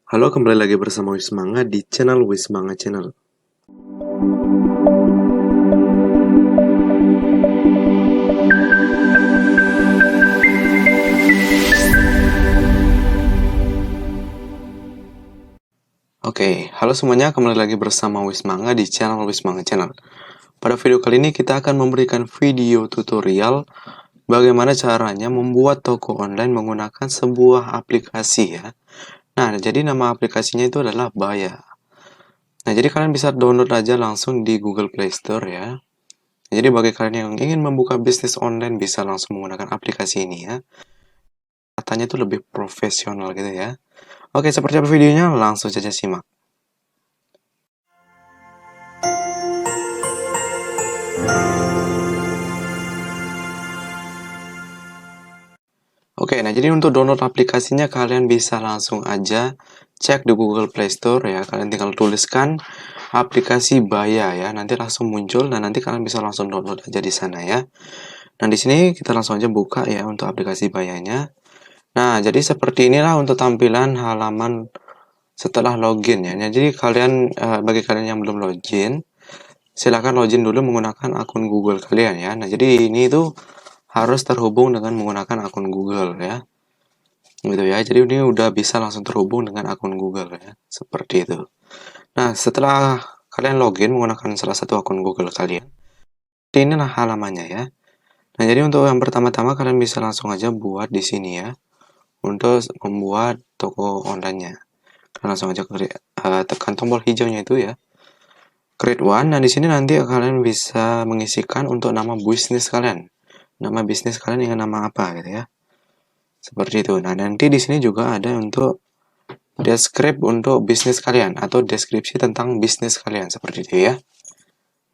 Halo, kembali lagi bersama Wismanga di channel Wismanga Channel. Oke, halo semuanya, kembali lagi bersama Wismanga di channel Wismanga Channel. Pada video kali ini kita akan memberikan video tutorial bagaimana caranya membuat toko online menggunakan sebuah aplikasi ya. Nah, jadi nama aplikasinya itu adalah Baya. Nah, jadi kalian bisa download aja langsung di Google Play Store ya. Jadi bagi kalian yang ingin membuka bisnis online bisa langsung menggunakan aplikasi ini ya. Katanya itu lebih profesional gitu ya. Oke, seperti apa videonya? Langsung saja simak. Oke, nah jadi untuk download aplikasinya kalian bisa langsung aja cek di Google Play Store ya. Kalian tinggal tuliskan aplikasi Baya ya. Nanti langsung muncul dan nanti kalian bisa langsung download aja di sana ya. Nah, di sini kita langsung aja buka ya untuk aplikasi Bayanya. Nah, jadi seperti inilah untuk tampilan halaman setelah login ya. Nah, jadi bagi kalian yang belum login, silakan login dulu menggunakan akun Google kalian ya. Nah, jadi ini itu harus terhubung dengan menggunakan akun Google ya. Gitu ya. Jadi ini udah bisa langsung terhubung dengan akun Google ya. Seperti itu. Nah, setelah kalian login menggunakan salah satu akun Google kalian, inilah halamannya ya. Nah, jadi untuk yang pertama-tama kalian bisa langsung aja buat di sini ya. Untuk membuat toko online-nya. Kalian langsung aja tekan tombol hijaunya itu ya. Create one. Nah, di sini nanti kalian bisa mengisikan untuk nama bisnis kalian. Nama bisnis kalian dengan nama apa gitu ya. Seperti itu. Nah, nanti di sini juga ada untuk describe untuk bisnis kalian atau deskripsi tentang bisnis kalian seperti itu ya.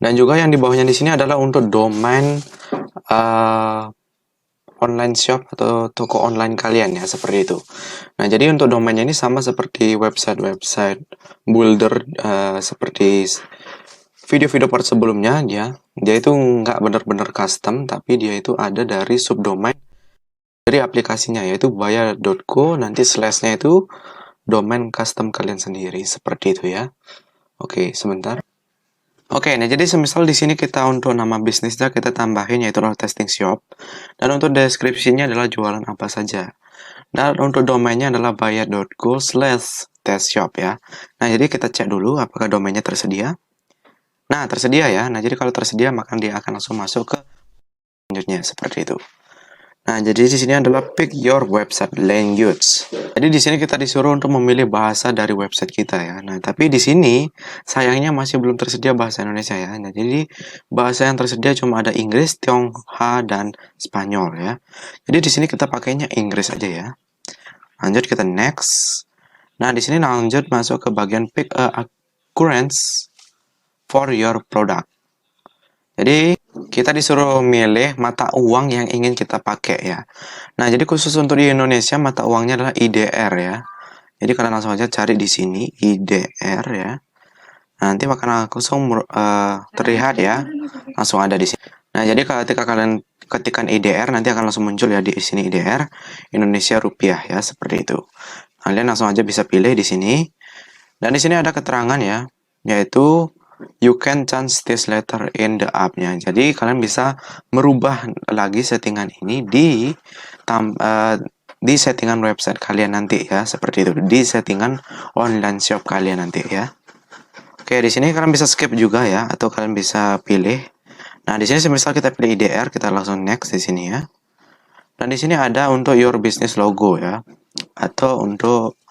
Dan juga yang di bawahnya di sini adalah untuk domain online shop atau toko online kalian ya, seperti itu. Nah, jadi untuk domainnya ini sama seperti website builder seperti video-video part sebelumnya dia itu nggak benar-benar custom, tapi dia itu ada dari subdomain dari aplikasinya yaitu baya.co, nanti slashnya itu domain custom kalian sendiri seperti itu ya. Oke, sebentar. Oke, nah jadi semisal di sini kita untuk nama bisnisnya kita tambahin yaitu adalah testing shop, dan untuk deskripsinya adalah jualan apa saja. Dan untuk domainnya adalah baya.co/testshop ya. Nah, jadi kita cek dulu apakah domainnya tersedia. Nah, tersedia ya. Nah, jadi kalau tersedia maka dia akan langsung masuk ke selanjutnya seperti itu. Nah, jadi di sini adalah pick your website language. Jadi di sini kita disuruh untuk memilih bahasa dari website kita ya. Nah, tapi di sini sayangnya masih belum tersedia bahasa Indonesia ya. Nah, jadi bahasa yang tersedia cuma ada Inggris, Tionghoa, dan Spanyol ya. Jadi di sini kita pakainya Inggris aja ya. Lanjut kita next. Nah, di sini lanjut masuk ke bagian pick a currency for your product. Jadi kita disuruh milih mata uang yang ingin kita pakai ya. Nah, jadi khusus untuk di Indonesia mata uangnya adalah IDR ya. Jadi kalian langsung aja cari di sini IDR ya. Nanti akan langsung terlihat ya, langsung ada di sini. Nah, jadi ketika kalian ketikkan IDR nanti akan langsung muncul ya di sini IDR Indonesia rupiah ya, seperti itu. Kalian langsung aja bisa pilih di sini. Dan di sini ada keterangan ya, yaitu you can change this letter in the app-nya. Jadi kalian bisa merubah lagi settingan ini di settingan website kalian nanti ya, seperti itu. Di settingan online shop kalian nanti ya. Oke, di sini kalian bisa skip juga ya, atau kalian bisa pilih. Nah, di sini semisal kita pilih IDR, kita langsung next di sini ya. Dan di sini ada untuk your business logo ya, atau untuk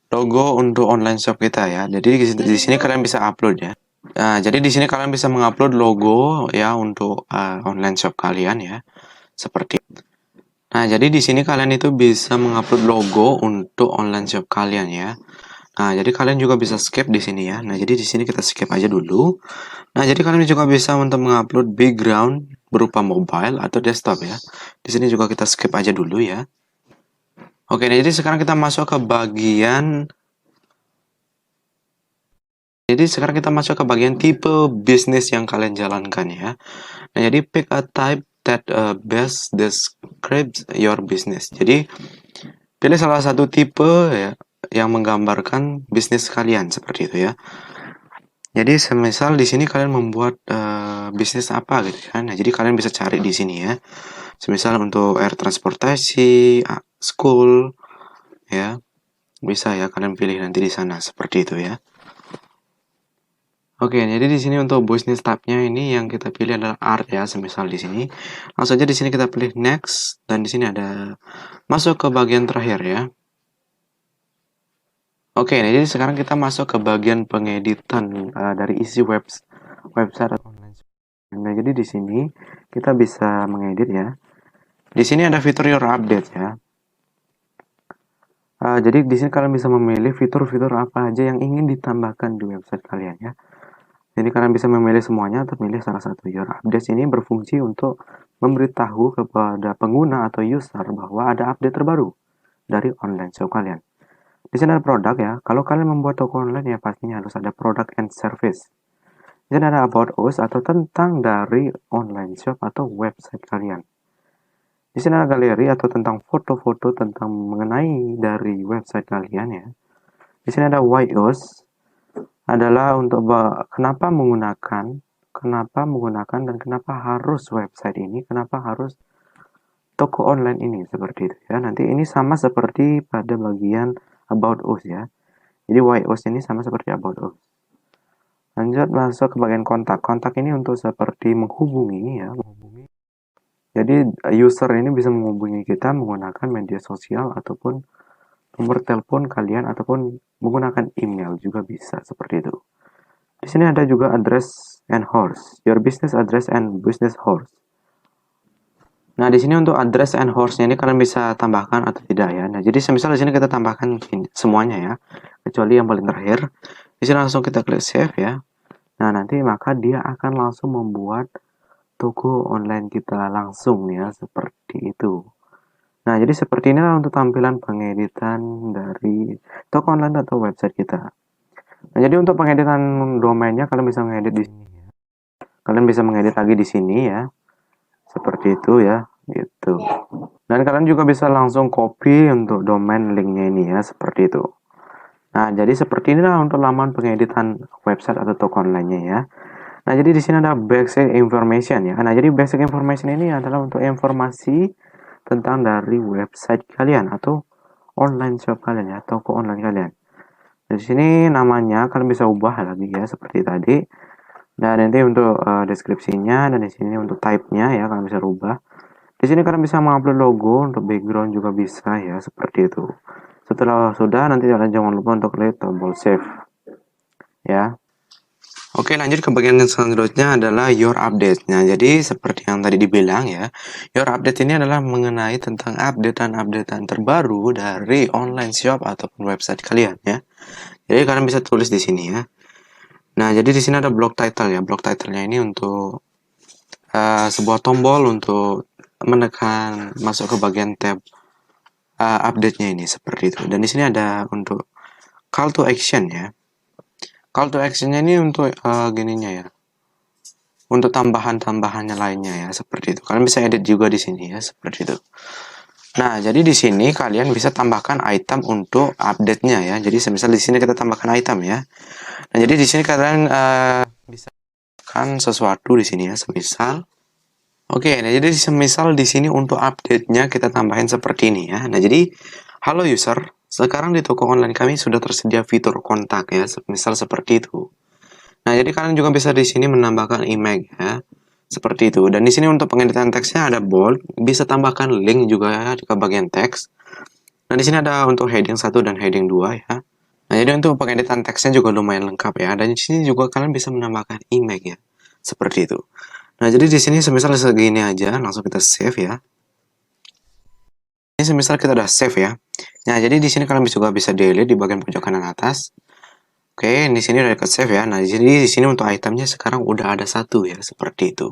logo untuk online shop kita ya. Jadi di sini kalian bisa upload ya. Nah, jadi di sini kalian bisa mengupload logo ya untuk online shop kalian ya. Seperti. Nah, jadi di sini kalian itu bisa mengupload logo untuk online shop kalian ya. Nah, jadi kalian juga bisa skip di sini ya. Nah, jadi di sini kita skip aja dulu. Nah, jadi kalian juga bisa untuk mengupload background berupa mobile atau desktop ya. Di sini juga kita skip aja dulu ya. Oke, nah jadi sekarang kita masuk ke bagian tipe bisnis yang kalian jalankan ya. Nah, jadi pick a type that best describes your business. Jadi pilih salah satu tipe ya yang menggambarkan bisnis kalian seperti itu ya. Jadi semisal di sini kalian membuat bisnis apa gitu kan. Nah, jadi kalian bisa cari di sini ya. Semisal untuk air transportasi, school ya. Bisa ya kalian pilih nanti di sana seperti itu ya. Oke, jadi di sini untuk bisnis tab-nya ini yang kita pilih adalah art ya, semisal di sini. Langsung aja di sini kita pilih next dan di sini ada masuk ke bagian terakhir ya. Oke, nah jadi sekarang kita masuk ke bagian pengeditan dari isi website atau online. Nah, jadi di sini kita bisa mengedit ya. Di sini ada fitur your update ya. Jadi di sini kalian bisa memilih fitur-fitur apa aja yang ingin ditambahkan di website kalian ya. Jadi kalian bisa memilih semuanya atau memilih salah satu. Your update ini berfungsi untuk memberitahu kepada pengguna atau user bahwa ada update terbaru dari online shop kalian. Di sini ada produk ya. Kalau kalian membuat toko online ya pastinya harus ada product and service. Di sini ada about us atau tentang dari online shop atau website kalian. Di sini ada galeri atau tentang foto-foto tentang mengenai dari website kalian ya. Di sini ada why us adalah untuk kenapa menggunakan dan kenapa harus website ini, kenapa harus toko online ini seperti itu ya. Nanti ini sama seperti pada bagian about us ya. Jadi why us ini sama seperti about us. Lanjut masuk ke bagian kontak. Kontak ini untuk seperti menghubungi ya, Jadi user ini bisa menghubungi kita menggunakan media sosial ataupun nomor telepon kalian ataupun menggunakan email juga bisa seperti itu. Di sini ada juga address and horse, your business address and business horse. Nah, di sini untuk address and horse-nya ini kalian bisa tambahkan atau tidak ya. Nah, jadi semisal di sini kita tambahkan semuanya ya, kecuali yang paling terakhir. Di sini langsung kita klik save ya. Nah, nanti maka dia akan langsung membuat toko online kita langsung ya, seperti itu. Nah, jadi seperti inilah untuk tampilan pengeditan dari toko online atau website kita. Nah, jadi untuk pengeditan domainnya kalian bisa mengedit di sini ya. Kalian bisa mengedit lagi di sini ya. Seperti itu ya, gitu. Dan kalian juga bisa langsung copy untuk domain linknya ini ya, seperti itu. Nah, jadi seperti inilah untuk laman pengeditan website atau toko online-nya ya. Nah, jadi di sini ada basic information ya. Nah, jadi basic information ini adalah untuk informasi tentang dari website kalian atau online shop kalian ya, toko online kalian. Di sini namanya kalian bisa ubah lagi ya seperti tadi. Dan nanti untuk deskripsinya dan di sini untuk type-nya ya kalian bisa rubah. Di sini kalian bisa mengupload logo, untuk background juga bisa ya seperti itu. Setelah sudah nanti kalian jangan lupa untuk klik tombol save ya. Oke, lanjut ke bagian selanjutnya adalah your update. Nah, jadi seperti yang tadi dibilang ya, your update ini adalah mengenai tentang updatean terbaru dari online shop ataupun website kalian ya. Jadi kalian bisa tulis di sini ya. Nah, jadi di sini ada block title ya. Block title-nya ini untuk sebuah tombol untuk menekan masuk ke bagian tab update-nya ini seperti itu. Dan di sini ada untuk call to action ya. Call to action-nya ini untuk gininya ya. Untuk tambahan-tambahannya lainnya ya, seperti itu. Kalian bisa edit juga di sini ya, seperti itu. Nah, jadi di sini kalian bisa tambahkan item untuk update-nya ya. Jadi semisal di sini kita tambahkan item ya. Nah, jadi di sini kalian bisa tambahkan sesuatu di sini ya, semisal Oke, nah jadi semisal di sini untuk update-nya kita tambahin seperti ini ya. Nah, jadi halo user, sekarang di toko online kami sudah tersedia fitur kontak ya, misal seperti itu. Nah, jadi kalian juga bisa di sini menambahkan image ya, seperti itu. Dan di sini untuk pengeditan teksnya ada bold, bisa tambahkan link juga ya ke bagian teks. Nah, di sini ada untuk heading 1 dan heading 2 ya. Nah, jadi untuk pengeditan teksnya juga lumayan lengkap ya. Dan di sini juga kalian bisa menambahkan image ya, seperti itu. Nah, jadi di sini semisal segini aja, langsung kita save ya. Ini semisal kita udah save ya. Nah, jadi di sini kalian juga bisa delete di bagian pojok kanan atas. Oke, di sini udah dekat save ya. Nah, jadi di sini untuk itemnya sekarang udah ada satu ya, seperti itu.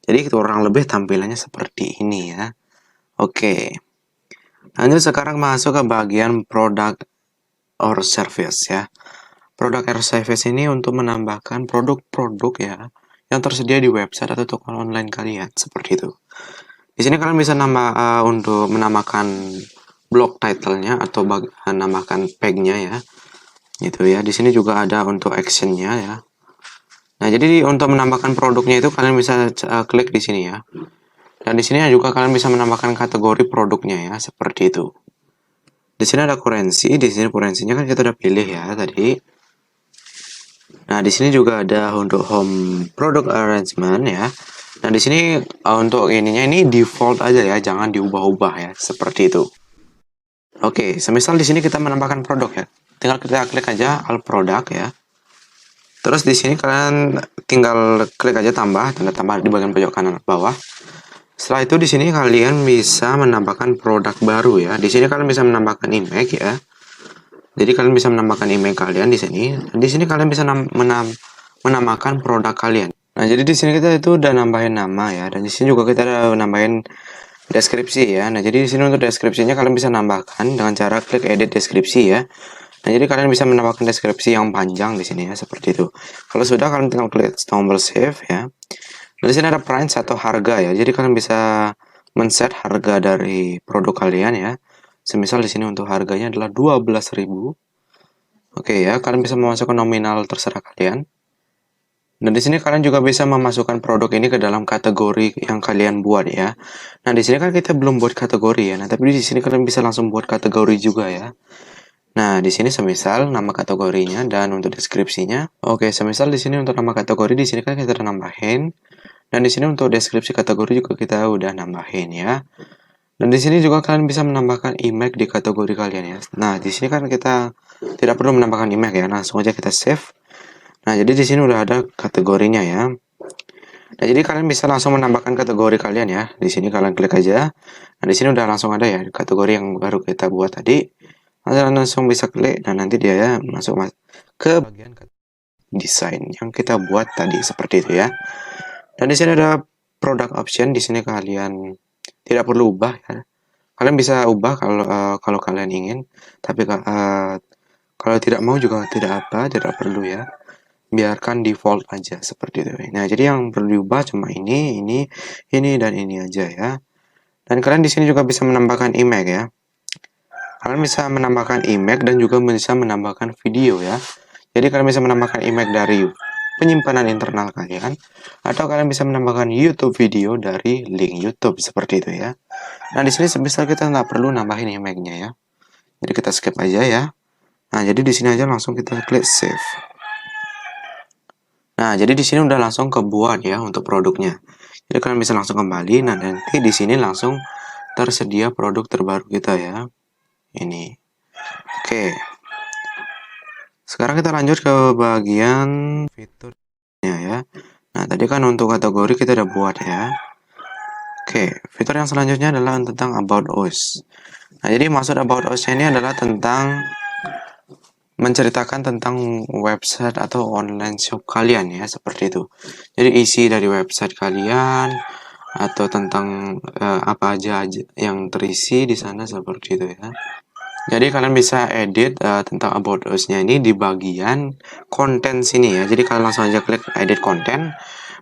Jadi kurang lebih tampilannya seperti ini ya. Oke. Lanjut sekarang masuk ke bagian product or service ya. Product or service ini untuk menambahkan produk-produk ya yang tersedia di website atau toko online kalian, seperti itu. Di sini kalian bisa untuk menambahkan blog title-nya atau nambahkan tag-nya ya. Gitu ya. Di sini juga ada untuk action-nya ya. Nah, jadi untuk menambahkan produknya itu kalian bisa klik di sini ya. Dan di sini juga kalian bisa menambahkan kategori produknya ya, seperti itu. Di sini ada currency, di sini currency-nya kan kita udah pilih ya tadi. Nah, di sini juga ada untuk home product arrangement ya. Nah, di sini untuk ininya ini default aja ya, jangan diubah-ubah ya, seperti itu. Oke, semisal di sini kita menambahkan produk ya. Tinggal kita klik aja all product ya. Terus di sini kalian tinggal klik aja tambah, tanda tambah di bagian pojok kanan bawah. Setelah itu di sini kalian bisa menambahkan produk baru ya. Di sini kalian bisa menambahkan image ya. Jadi kalian bisa menambahkan email kalian di sini. Di sini kalian bisa menambahkan produk kalian. Nah, jadi di sini kita itu udah nambahin nama ya, dan di sini juga kita udah nambahin deskripsi ya. Nah, jadi di sini untuk deskripsinya kalian bisa nambahkan dengan cara klik edit deskripsi ya. Nah, jadi kalian bisa menambahkan deskripsi yang panjang di sini ya, seperti itu. Kalau sudah kalian tinggal klik tombol save ya. Nah, di sini ada price atau harga ya. Jadi kalian bisa men-set harga dari produk kalian ya. Semisal di sini untuk harganya adalah 12.000. Oke ya, kalian bisa memasukkan nominal terserah kalian. Dan di sini kalian juga bisa memasukkan produk ini ke dalam kategori yang kalian buat ya. Nah, di sini kan kita belum buat kategori ya. Nah, tapi di sini kalian bisa langsung buat kategori juga ya. Nah, di sini semisal nama kategorinya dan untuk deskripsinya. Oke, semisal di sini untuk nama kategori di sini kan kita udah nambahin. Dan di sini untuk deskripsi kategori juga kita udah nambahin ya. Dan di sini juga kalian bisa menambahkan image di kategori kalian ya. Nah, di sini kan kita tidak perlu menambahkan image ya. Langsung aja kita save. Nah, jadi di sini udah ada kategorinya ya. Nah, jadi kalian bisa langsung menambahkan kategori kalian ya. Di sini kalian klik aja. Nah, di sini udah langsung ada ya kategori yang baru kita buat tadi. Langsung bisa klik dan nanti dia ya masuk ke bagian desain yang kita buat tadi seperti itu ya. Dan di sini ada product option. Di sini kalian tidak perlu ubah ya. Kalian bisa ubah kalau kalian ingin, tapi kalau tidak mau juga tidak perlu ya. Biarkan default aja seperti itu. Nah, jadi yang perlu diubah cuma ini, dan ini aja ya. Dan kalian di sini juga bisa menambahkan image ya. Kalian bisa menambahkan image dan juga bisa menambahkan video ya. Jadi kalian bisa menambahkan image dari penyimpanan internal kalian, atau kalian bisa menambahkan YouTube video dari link YouTube seperti itu ya. Nah, di sini sebisa kita nggak perlu nambahin image-nya ya. Jadi kita skip aja ya. Nah, jadi di sini aja langsung kita klik save. Nah, jadi di sini udah langsung kebuat ya untuk produknya. Jadi kalian bisa langsung kembali. Nah, nanti di sini langsung tersedia produk terbaru kita ya. Ini. Oke. Sekarang kita lanjut ke bagian fiturnya ya. Nah, tadi kan untuk kategori kita udah buat ya. Oke, fitur yang selanjutnya adalah tentang About Us. Nah, jadi maksud About Us ini adalah tentang menceritakan tentang website atau online shop kalian ya, seperti itu. Jadi isi dari website kalian atau tentang apa aja yang terisi di sana seperti itu ya. Jadi kalian bisa edit tentang About Us-nya ini di bagian konten sini ya. Jadi kalian langsung aja klik edit konten.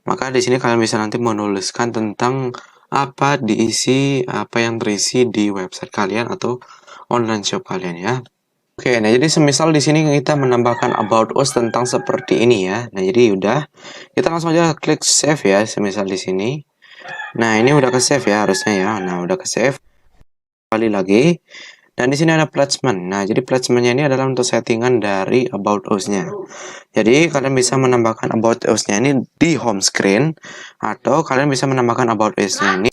Maka di sini kalian bisa nanti menuliskan tentang apa yang terisi di website kalian atau online shop kalian ya. Oke, nah jadi semisal di sini kita menambahkan About Us tentang seperti ini ya. Nah, jadi udah kita langsung aja klik save ya, semisal di sini. Nah, ini udah ke save ya harusnya ya. Nah, udah ke save. Kembali lagi. Dan di sini ada placement. Nah, jadi placementnya ini adalah untuk settingan dari About Us-nya. Jadi kalian bisa menambahkan About Us-nya ini di home screen, atau kalian bisa menambahkan About Us-nya ini.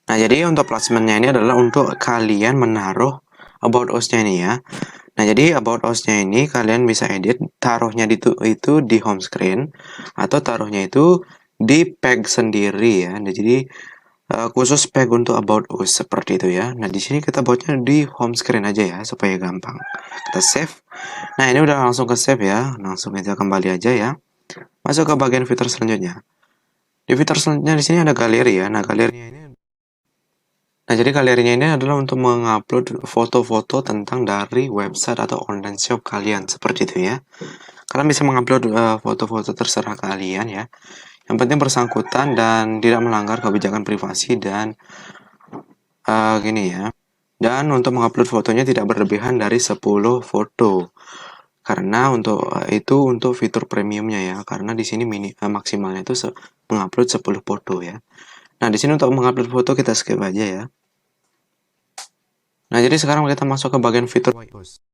Nah, jadi untuk placementnya ini adalah untuk kalian menaruh About Us-nya ini ya. Nah, jadi About Us-nya ini kalian bisa edit, taruhnya itu di home screen, atau taruhnya itu di page sendiri ya. Nah, jadi khusus page untuk About Us seperti itu ya. Nah, di sini kita buatnya di home screen aja ya, supaya gampang. Kita save. Nah, ini udah langsung ke save ya. Langsung kita kembali aja ya. Masuk ke bagian fitur selanjutnya. Di fitur selanjutnya di sini ada galeri ya. Nah, galerinya ini jadi galerinya ini adalah untuk mengupload foto-foto tentang dari website atau online shop kalian seperti itu ya. Kalian bisa mengupload foto-foto terserah kalian ya. Yang penting bersangkutan dan tidak melanggar kebijakan privasi dan gini ya. Dan untuk mengupload fotonya tidak berlebihan dari 10 foto. Karena itu untuk fitur premiumnya ya. Karena di sini maksimalnya itu mengupload 10 foto ya. Nah, di sini untuk mengupload foto kita skip aja ya. Nah, jadi sekarang kita masuk ke bagian fitur YOS.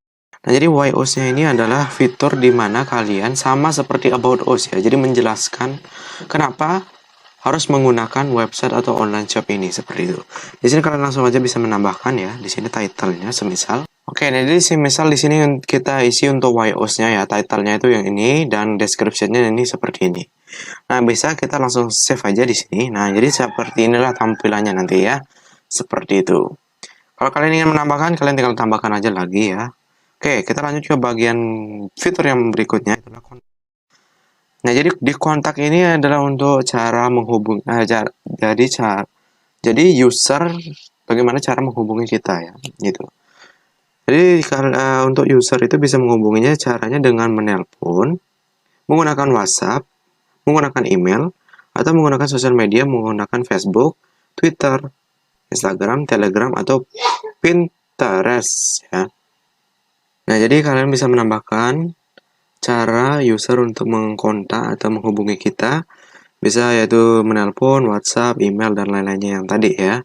Nah, jadi YOS-nya ini adalah fitur di mana kalian sama seperti About Us ya. Jadi menjelaskan kenapa harus menggunakan website atau online shop ini seperti itu. Di sini kalian langsung aja bisa menambahkan ya. Di sini title-nya semisal. Oke, nah jadi semisal di sini kita isi untuk YOS-nya ya. Title-nya itu yang ini dan description-nya ini seperti ini. Nah, bisa kita langsung save aja di sini. Nah, jadi seperti inilah tampilannya nanti ya. Seperti itu. Kalau kalian ingin menambahkan, kalian tinggal tambahkan aja lagi ya. Oke, kita lanjut ke bagian fitur yang berikutnya. Nah, jadi di kontak ini adalah untuk cara menghubungi, jadi user bagaimana cara menghubungi kita ya, gitu. Jadi untuk user itu bisa menghubunginya caranya dengan menelpon, menggunakan WhatsApp, menggunakan email, atau menggunakan sosial media menggunakan Facebook, Twitter, Instagram, Telegram, atau Pinterest ya. Nah, jadi kalian bisa menambahkan cara user untuk mengkontak atau menghubungi kita, bisa yaitu menelpon, WhatsApp, email, dan lain-lainnya yang tadi ya.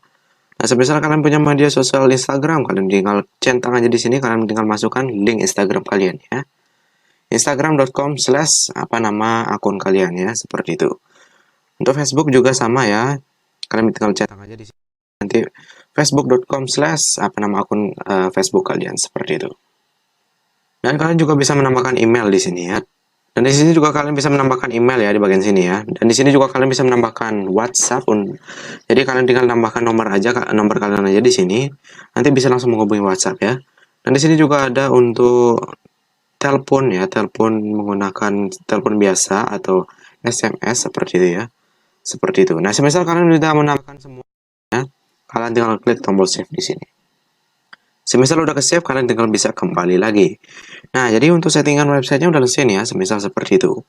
Nah, semisal kalian punya media sosial Instagram, kalian tinggal centang aja di sini, kalian tinggal masukkan link Instagram kalian ya. Instagram.com/ apa nama akun kalian ya, seperti itu. Untuk Facebook juga sama ya. Kalian tinggal centang aja di sini. Nanti facebook.com/ apa nama akun Facebook kalian, seperti itu. Dan kalian juga bisa menambahkan email di sini ya. Dan di sini juga kalian bisa menambahkan email ya di bagian sini ya. Dan di sini juga kalian bisa menambahkan WhatsApp. Jadi kalian tinggal tambahkan nomor kalian aja di sini. Nanti bisa langsung menghubungi WhatsApp ya. Dan di sini juga ada untuk telepon ya, telepon menggunakan telepon biasa atau SMS seperti itu ya. Seperti itu. Nah, semisal kalian sudah menambahkan semua ya, kalian tinggal klik tombol save di sini. Semisal udah ke save, kalian tinggal bisa kembali lagi. Nah, jadi untuk settingan websitenya udah selesai nih ya, semisal seperti itu.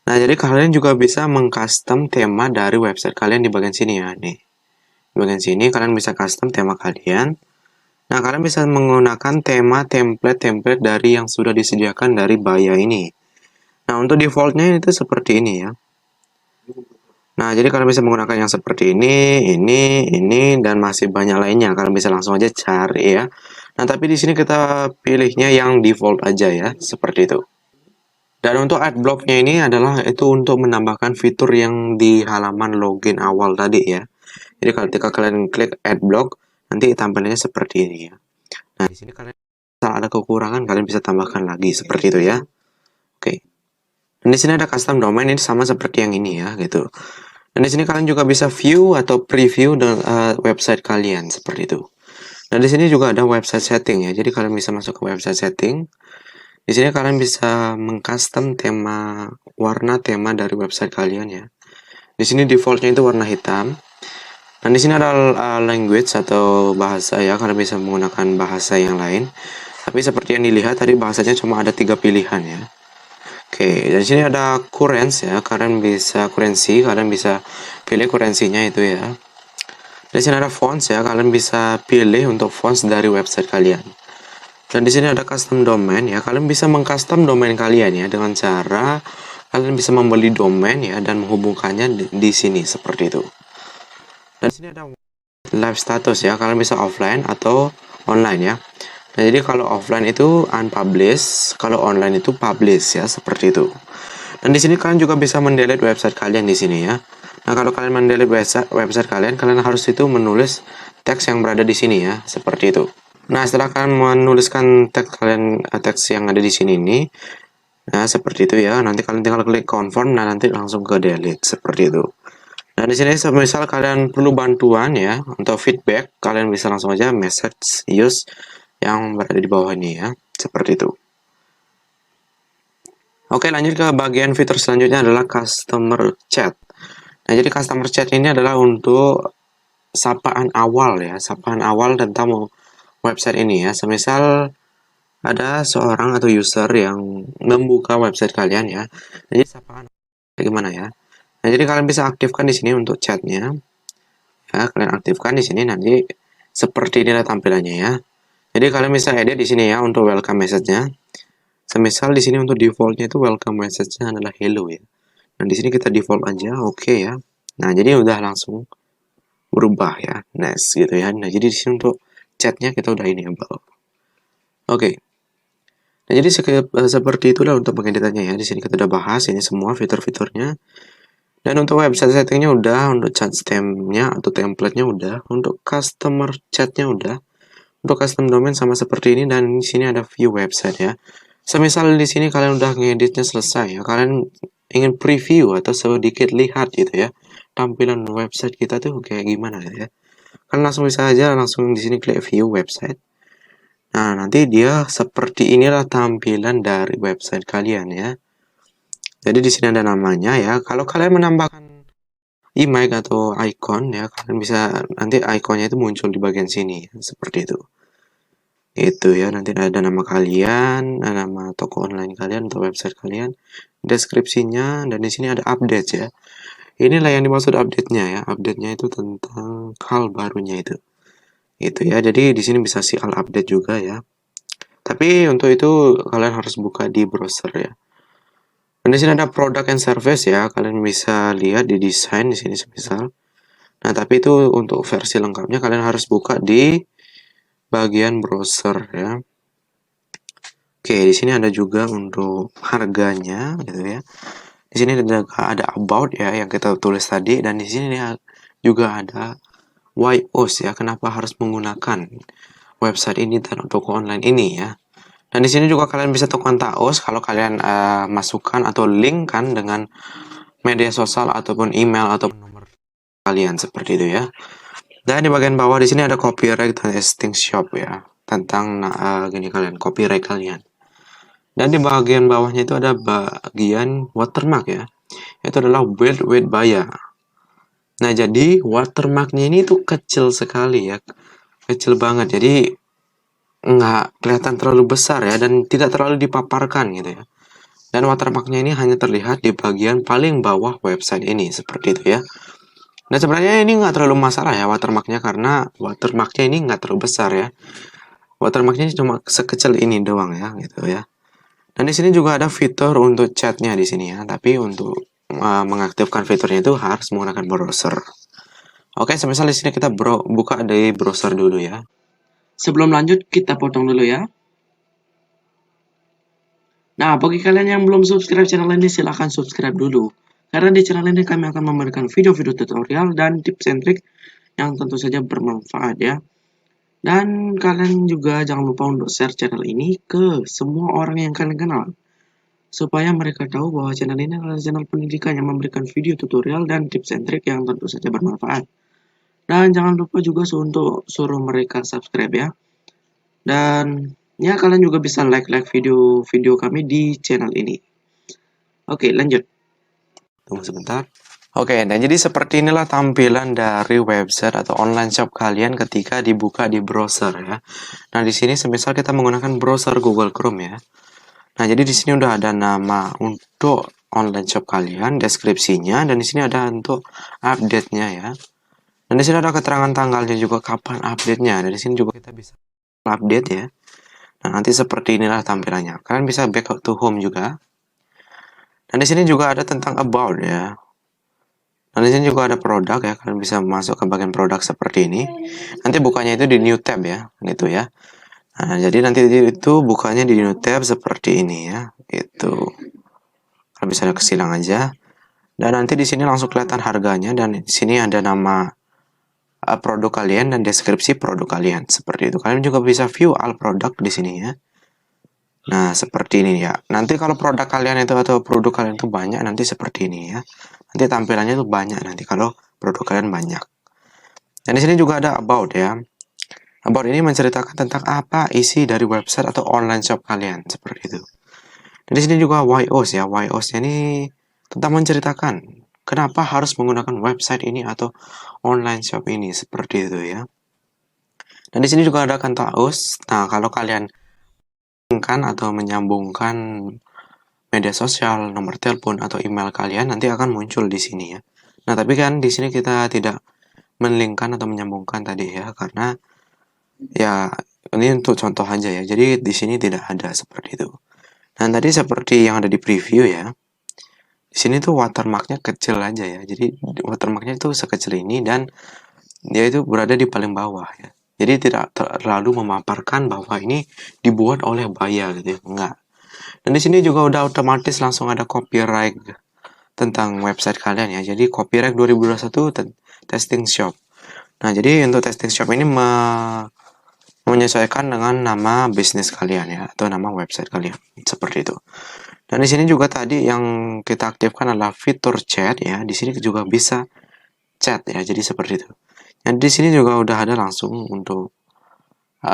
Nah, jadi kalian juga bisa mengcustom tema dari website kalian di bagian sini ya, nih. Di bagian sini kalian bisa custom tema kalian. Nah, kalian bisa menggunakan tema template dari yang sudah disediakan dari Baya ini. Nah, untuk defaultnya itu seperti ini ya. Nah, jadi kalian bisa menggunakan yang seperti ini, dan masih banyak lainnya. Kalian bisa langsung aja cari ya. Nah, tapi di sini kita pilihnya yang default aja ya, seperti itu. Dan untuk adblock-nya ini adalah itu untuk menambahkan fitur yang di halaman login awal tadi ya. Jadi ketika kalian klik adblock, nanti tampilannya seperti ini ya. Nah, di sini kalian kalau ada kekurangan kalian bisa tambahkan lagi seperti itu ya. Oke. Dan di sini ada custom domain, ini sama seperti yang ini ya, gitu. Dan di sini kalian juga bisa view atau preview website kalian seperti itu. Dan di sini juga ada website setting ya. Jadi kalian bisa masuk ke website setting. Di sini kalian bisa mengcustom warna tema dari website kalian ya. Di sini defaultnya itu warna hitam. Dan di sini ada language atau bahasa ya. Kalian bisa menggunakan bahasa yang lain. Tapi seperti yang dilihat tadi bahasanya cuma ada 3 pilihan ya. Oke, dan di sini ada currency ya. Kalian bisa pilih kurensinya itu ya. Di sini ada fonts ya. Kalian bisa pilih untuk fonts dari website kalian. Dan di sini ada custom domain ya. Kalian bisa mengcustom domain kalian ya dengan cara kalian bisa membeli domain ya dan menghubungkannya di sini seperti itu. Dan di sini ada live status ya. Kalian bisa offline atau online ya. Nah, jadi kalau offline itu unpublish, kalau online itu publish ya, seperti itu. Dan di sini kalian juga bisa mendelete website kalian di sini ya. Nah, kalau kalian mendelete website kalian harus itu menulis teks yang berada di sini ya, seperti itu. Nah, setelah kalian menuliskan teks yang ada di sini ini, nah seperti itu ya. Nanti kalian tinggal klik confirm, nah nanti langsung ke delete seperti itu. Nah, di sini misal kalian perlu bantuan ya untuk feedback, kalian bisa langsung aja message use yang berada di bawah ini ya, seperti itu. Oke, lanjut ke bagian fitur selanjutnya adalah customer chat. Nah, jadi customer chat ini adalah untuk sapaan awal ya, sapaan awal tentang website ini ya. Semisal ada seorang atau user yang membuka website kalian ya. Jadi sapaan gimana ya? Nah, jadi kalian bisa aktifkan di sini untuk chatnya. Ya, kalian aktifkan di sini nanti Seperti inilah tampilannya ya. Jadi kalian bisa edit di sini ya untuk welcome message-nya. Semisal di sini untuk default-nya itu welcome message-nya adalah hello ya. Nah, di sini kita default aja, oke ya. Nah, jadi udah langsung berubah ya. Nice gitu ya. Nah, jadi di sini untuk chat-nya kita udah enable. Oke. Nah, jadi seperti itulah untuk pengeditannya ya. Di sini kita udah bahas ini semua fitur-fiturnya. Dan untuk website settingnya udah, untuk chat stamp-nya atau template-nya udah, untuk customer chat-nya udah, untuk custom domain sama seperti ini, dan di sini ada view website ya. Semisal di sini kalian udah ngeditnya selesai ya, kalian ingin preview atau sedikit lihat gitu ya, tampilan website kita tuh kayak gimana gitu ya. Kalian langsung bisa aja langsung di sini klik view website. Nah, nanti dia seperti inilah tampilan dari website kalian ya. Jadi di sini ada namanya ya. Kalau kalian menambahkan image atau icon ya, kalian bisa nanti ikonnya itu muncul di bagian sini ya, seperti itu. Itu ya, nanti ada nama kalian, nama toko online kalian atau website kalian, deskripsinya, dan di sini ada update ya. Inilah yang dimaksud update-nya ya. Update-nya itu tentang hal barunya itu. Itu ya. Jadi di sini bisa see all update juga ya. Tapi untuk itu kalian harus buka di browser ya. Dan di sini ada product and service ya. Kalian bisa lihat di desain di sini semisal. Nah, tapi itu untuk versi lengkapnya kalian harus buka di bagian browser ya. Oke, di sini ada juga untuk harganya gitu ya. Di sini ada about ya yang kita tulis tadi, dan di sini juga ada why us ya, kenapa harus menggunakan website ini dan toko online ini ya. Dan di sini juga kalian bisa tekan taos kalau kalian masukkan atau link kan dengan media sosial ataupun email atau nomor kalian seperti itu ya. Dan di bagian bawah di sini ada copyright dan listing shop ya, tentang gini kalian copyright kalian. Dan di bagian bawahnya itu ada bagian watermark ya. Itu adalah build with Baya. Nah, jadi watermarknya ini tuh kecil sekali ya. Kecil banget. Jadi nggak kelihatan terlalu besar ya, dan tidak terlalu dipaparkan gitu ya. Dan watermarknya ini hanya terlihat di bagian paling bawah website ini seperti itu ya. Nah, sebenarnya ini nggak terlalu masalah ya watermarknya, karena watermarknya ini nggak terlalu besar ya. Watermarknya cuma sekecil ini doang ya gitu ya. Dan di sini juga ada fitur untuk chatnya di sini ya. Tapi untuk mengaktifkan fiturnya itu harus menggunakan browser. Oke, semisal di sini kita buka dari browser dulu ya. Sebelum lanjut, kita potong dulu ya. Nah, bagi kalian yang belum subscribe channel ini, silahkan subscribe dulu. Karena di channel ini kami akan memberikan video-video tutorial dan tips and trik yang tentu saja bermanfaat ya. Dan kalian juga jangan lupa untuk share channel ini ke semua orang yang kalian kenal. Supaya mereka tahu bahwa channel ini adalah channel pendidikan yang memberikan video tutorial dan tips and trik yang tentu saja bermanfaat. Dan jangan lupa juga untuk suruh mereka subscribe ya. Dan ya kalian juga bisa like video-video kami di channel ini. Oke, lanjut. Tunggu sebentar. Oke, nah jadi seperti inilah tampilan dari website atau online shop kalian ketika dibuka di browser ya. Nah, di sini semisal kita menggunakan browser Google Chrome ya. Nah, jadi di sini udah ada nama untuk online shop kalian, deskripsinya, dan di sini ada untuk update-nya ya. Dan di sini ada keterangan tanggalnya juga, kapan update-nya. Dan di sini juga kita bisa update ya. Nah, nanti seperti inilah tampilannya. Kalian bisa back to home juga. Dan di sini juga ada tentang about ya. Dan di sini juga ada produk ya. Kalian bisa masuk ke bagian produk seperti ini. Nanti bukanya itu di new tab ya, gitu ya. Nah, jadi nanti itu bukanya di new tab seperti ini ya. Itu. Kalian bisa kesilang aja. Dan nanti di sini langsung kelihatan harganya, dan di sini ada nama produk kalian dan deskripsi produk kalian seperti itu. Kalian juga bisa view all produk di sini ya. Nah, seperti ini ya. Nanti kalau produk kalian itu atau produk kalian itu banyak, nanti seperti ini ya. Nanti tampilannya itu banyak nanti kalau produk kalian banyak. Dan di sini juga ada about ya. About ini menceritakan tentang apa isi dari website atau online shop kalian seperti itu. Dan di sini juga YOS ya. YOS ini tentang menceritakan kenapa harus menggunakan website ini atau online shop ini seperti itu ya. Dan di sini juga ada kata us. Nah, kalau kalian atau menyambungkan media sosial, nomor telepon atau email kalian nanti akan muncul di sini ya. Nah, tapi kan di sini kita tidak melingkan atau menyambungkan tadi ya, karena Ya, ini untuk contoh aja ya. Jadi di sini tidak ada seperti itu. Nah, tadi seperti yang ada di preview ya. Di sini tuh watermarknya kecil aja ya. Jadi watermarknya itu sekecil ini dan dia itu berada di paling bawah ya. Jadi tidak terlalu memaparkan bahwa ini dibuat oleh Baya gitu ya. Enggak. Dan di sini juga udah otomatis langsung ada copyright tentang website kalian ya. Jadi copyright 2021 testing shop. Nah, jadi untuk testing shop ini menyesuaikan dengan nama bisnis kalian ya atau nama website kalian seperti itu. Dan di sini juga tadi yang kita aktifkan adalah fitur chat ya. Di sini juga bisa chat ya. Jadi seperti itu. Dan di sini juga udah ada langsung untuk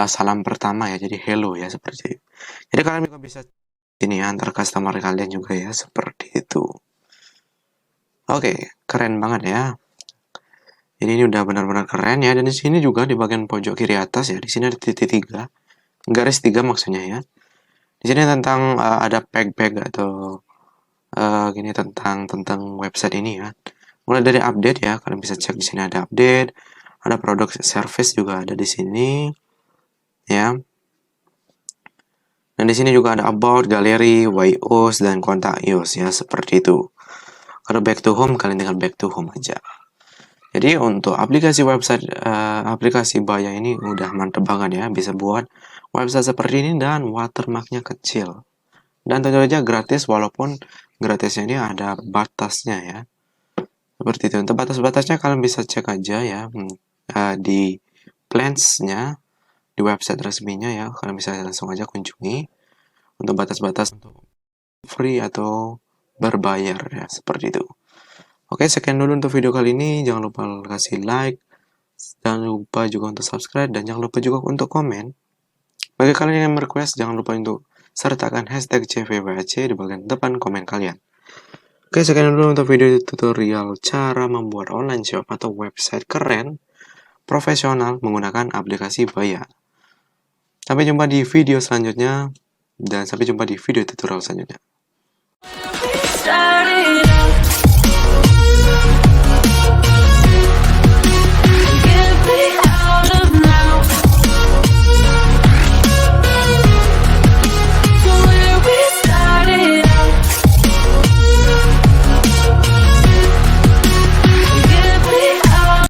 salam pertama ya. Jadi hello ya seperti itu. Jadi kalian juga bisa ini ya, antar customer kalian juga ya seperti itu. Oke, keren banget ya. Jadi ini udah benar-benar keren ya. Dan di sini juga di bagian pojok kiri atas ya. Di sini ada titik 3, garis 3 maksudnya ya. Di sini tentang ada pack atau gini tentang website ini ya. Mulai dari update ya, kalian bisa cek di sini ada update, ada produk service juga ada di sini ya. Dan di sini juga ada about, galeri, YOS dan kontak iOS ya, seperti itu. Kalau back to home, kalian tinggal back to home aja. Jadi untuk aplikasi website aplikasi Baya ini udah mantep banget ya, bisa buat website seperti ini dan watermarknya kecil. Dan tentu saja gratis walaupun gratisnya ini ada batasnya ya. Seperti itu. Untuk batas-batasnya kalian bisa cek aja ya di plans-nya di website resminya ya. Kalian bisa langsung aja kunjungi untuk batas-batas untuk free atau berbayar ya, seperti itu. Oke, sekian dulu untuk video kali ini. Jangan lupa kasih like, jangan lupa juga untuk subscribe, dan jangan lupa juga untuk komen. Bagi kalian yang request, jangan lupa untuk sertakan hashtag CVWAC di bagian depan komen kalian. Oke, sekian dulu untuk video tutorial cara membuat online shop atau website keren, profesional menggunakan aplikasi Baya. Sampai jumpa di video selanjutnya, dan sampai jumpa di video tutorial selanjutnya.